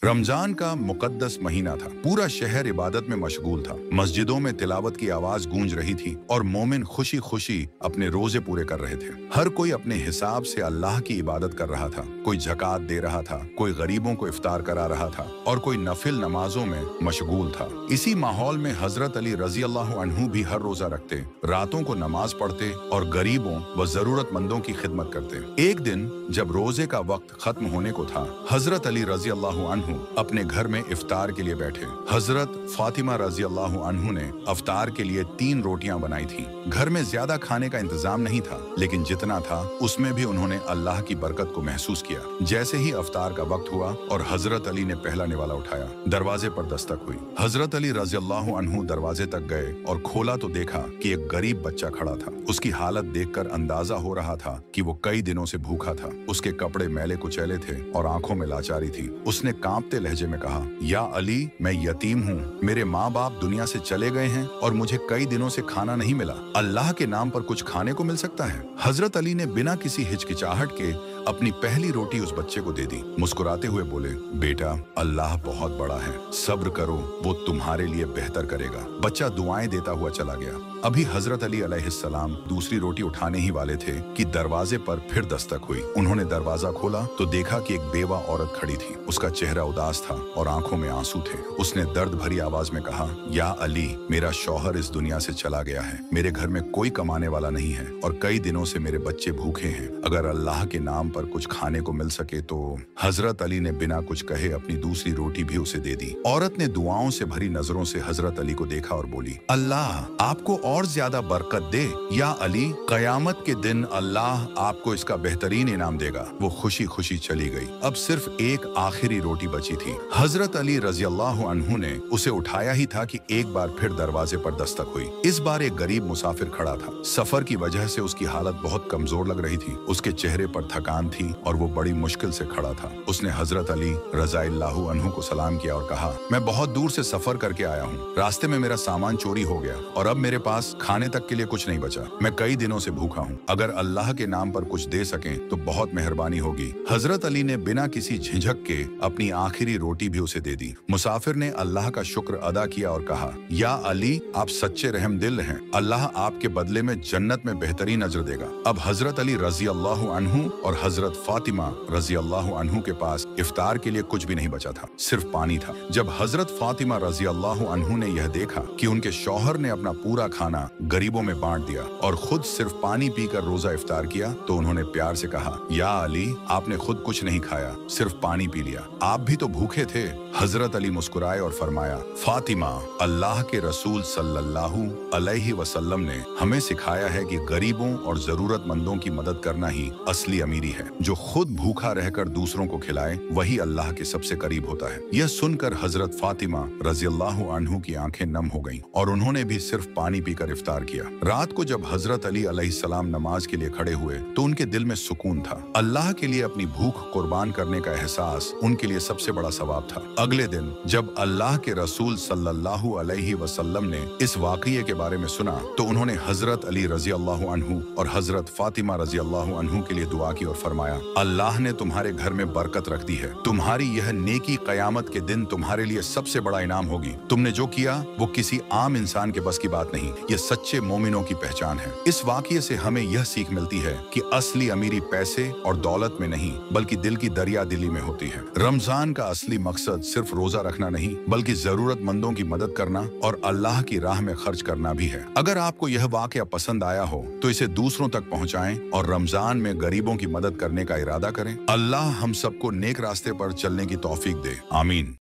रमजान का मुकद्दस महीना था। पूरा शहर इबादत में मशगूल था। मस्जिदों में तिलावत की आवाज गूंज रही थी और मोमिन खुशी खुशी अपने रोजे पूरे कर रहे थे। हर कोई अपने हिसाब से अल्लाह की इबादत कर रहा था। कोई ज़कात दे रहा था, कोई गरीबों को इफ्तार करा रहा था और कोई नफिल नमाजों में मशगूल था। इसी माहौल में हजरत अली रजी अल्लाह अन्हु भी हर रोजा रखते, रातों को नमाज पढ़ते और गरीबों व जरूरतमंदों की खिदमत करते। एक दिन जब रोजे का वक्त खत्म होने को था, हजरत अली रजी अल्लाह अन्हु अपने घर में इफ्तार के लिए बैठे। हजरत फातिमा रजी अल्लाह अन्हु ने इफ्तार के लिए 3 रोटियां बनाई थी। घर में ज्यादा खाने का इंतजाम नहीं था, लेकिन जितना था उसमें भी उन्होंने अल्लाह की बरकत को महसूस किया। जैसे ही इफ्तार का वक्त हुआ और हजरत अली ने पहला निवाला उठाया, दरवाजे पर दस्तक हुई। हजरत अली रजी अल्लाह अन्हु दरवाजे तक गए और खोला तो देखा कि एक गरीब बच्चा खड़ा था। उसकी हालत देखकर अंदाजा हो रहा था कि वो कई दिनों से भूखा था। उसके कपड़े मैले कुचैले थे और आंखों में लाचारी थी। उसने कांपते लहजे में कहा, या अली, मैं यतीम हूँ। मेरे माँ बाप दुनिया से चले गए हैं और मुझे कई दिनों से खाना नहीं मिला। अल्लाह के नाम पर कुछ खाने को मिल सकता है? हजरत अली ने बिना किसी हिचकिचाहट के अपनी पहली रोटी उस बच्चे को दे दी। मुस्कुराते हुए बोले, बेटा, अल्लाह बहुत बड़ा है, सब्र करो, वो तुम्हारे लिए बेहतर करेगा। बच्चा दुआएं देता हुआ चला गया। अभी हजरत अली अलैहिस्सलाम दूसरी रोटी उठाने ही वाले थे कि दरवाजे पर फिर दस्तक हुई। उन्होंने दरवाजा खोला तो देखा कि एक बेवा औरत खड़ी थी। उसका चेहरा उदास था और आंखों में आंसू थे। उसने दर्द भरी आवाज में कहा, या अली, मेरा शौहर इस दुनिया से चला गया है। मेरे घर में कोई कमाने वाला नहीं है और कई दिनों से मेरे बच्चे भूखे हैं। अगर अल्लाह के नाम पर कुछ खाने को मिल सके तो। हजरत अली ने बिना कुछ कहे अपनी दूसरी रोटी भी उसे दे दी। औरत ने दुआओं से भरी नजरों से हजरत अली को देखा और बोली, अल्लाह आपको और ज्यादा बरकत दे। या अली, कयामत के दिन अल्लाह आपको इसका बेहतरीन इनाम देगा। वो खुशी खुशी चली गई। अब सिर्फ एक आखिरी रोटी बची थी। हजरत अली रजी अल्लाह अन्हु ने उसे उठाया ही था कि एक बार फिर दरवाजे पर दस्तक हुई। इस बार एक गरीब मुसाफिर खड़ा था। सफर की वजह से उसकी हालत बहुत कमजोर लग रही थी। उसके चेहरे पर थकान थी और वो बड़ी मुश्किल से खड़ा था। उसने हजरत अली रज़ियल्लाहु अन्हु को सलाम किया और कहा, मैं बहुत दूर से सफर करके आया हूँ। रास्ते में मेरा सामान चोरी हो गया और अब मेरे पास खाने तक के लिए कुछ नहीं बचा। मैं कई दिनों से भूखा हूँ। अगर अल्लाह के नाम पर कुछ दे सकें तो बहुत मेहरबानी होगी। हजरत अली ने बिना किसी झिझक के अपनी आखिरी रोटी भी उसे दे दी। मुसाफिर ने अल्लाह का शुक्र अदा किया और कहा, या अली, आप सच्चे रहम दिल हैं। अल्लाह आपके बदले में जन्नत में बेहतरीन अजर देगा। अब हजरत अली रजी अल्लाह अन्हु और हजरत फातिमा रजी अल्लाह अन्हु के पास इफ्तार के लिए कुछ भी नहीं बचा था, सिर्फ पानी था। जब हजरत फातिमा रजी अल्लाह अन्हु ने यह देखा कि उनके शौहर ने अपना पूरा खाना गरीबों में बांट दिया और खुद सिर्फ पानी पीकर रोजा इफ्तार किया, तो उन्होंने प्यार से कहा, या अली, आपने खुद कुछ नहीं खाया, सिर्फ पानी पी लिया। आप भी तो भूखे थे। हजरत अली मुस्कुराए और फरमाया, फातिमा, अल्लाह के रसूल सल्लल्लाहु अलैहि वसल्लम ने हमें सिखाया है कि गरीबों और जरूरतमंदों की मदद करना ही असली अमीरी है। जो खुद भूखा रहकर दूसरों को खिलाए वही अल्लाह के सबसे करीब होता है। यह सुनकर हजरत फातिमा रज़ियल्लाहु अन्हु की आंखें नम हो गईं और उन्होंने भी सिर्फ पानी पीकर इफ्तार किया। रात को जब हजरत अली अलैहिस्सलाम नमाज के लिए खड़े हुए तो उनके दिल में सुकून था। अल्लाह के लिए अपनी भूख कुर्बान करने का एहसास उनके लिए सबसे बड़ा सवाब था। अगले दिन जब अल्लाह के रसूल सल्लल्लाहु अलैहि वसल्लम ने इस वाक़ये के बारे में सुना तो उन्होंने हजरत अली रज़ियल्लाहु अन्हु और हजरत फातिमा रज़ियल्लाहु अन्हु के लिए दुआ की और फरमाया, अल्लाह ने तुम्हारे घर में बरकत रख दी है। तुम्हारी यह नेकी कयामत के दिन तुम्हारे लिए सबसे बड़ा इनाम होगी। तुमने जो किया वो किसी आम इंसान के बस की बात नहीं, ये सच्चे मोमिनों की पहचान है। इस वाक़ये से हमें यह सीख मिलती है कि असली अमीरी पैसे और दौलत में नहीं बल्कि दिल की दरिया दिली में होती है। रमजान का असली मकसद सिर्फ रोजा रखना नहीं बल्कि जरूरतमंदों की मदद करना और अल्लाह की राह में खर्च करना भी है। अगर आपको यह वाक़या पसंद आया हो तो इसे दूसरों तक पहुँचाएं और रमजान में गरीबों की मदद करने का इरादा करें। अल्लाह हम सबको नेक रास्ते पर चलने की तौफीक दे। आमीन।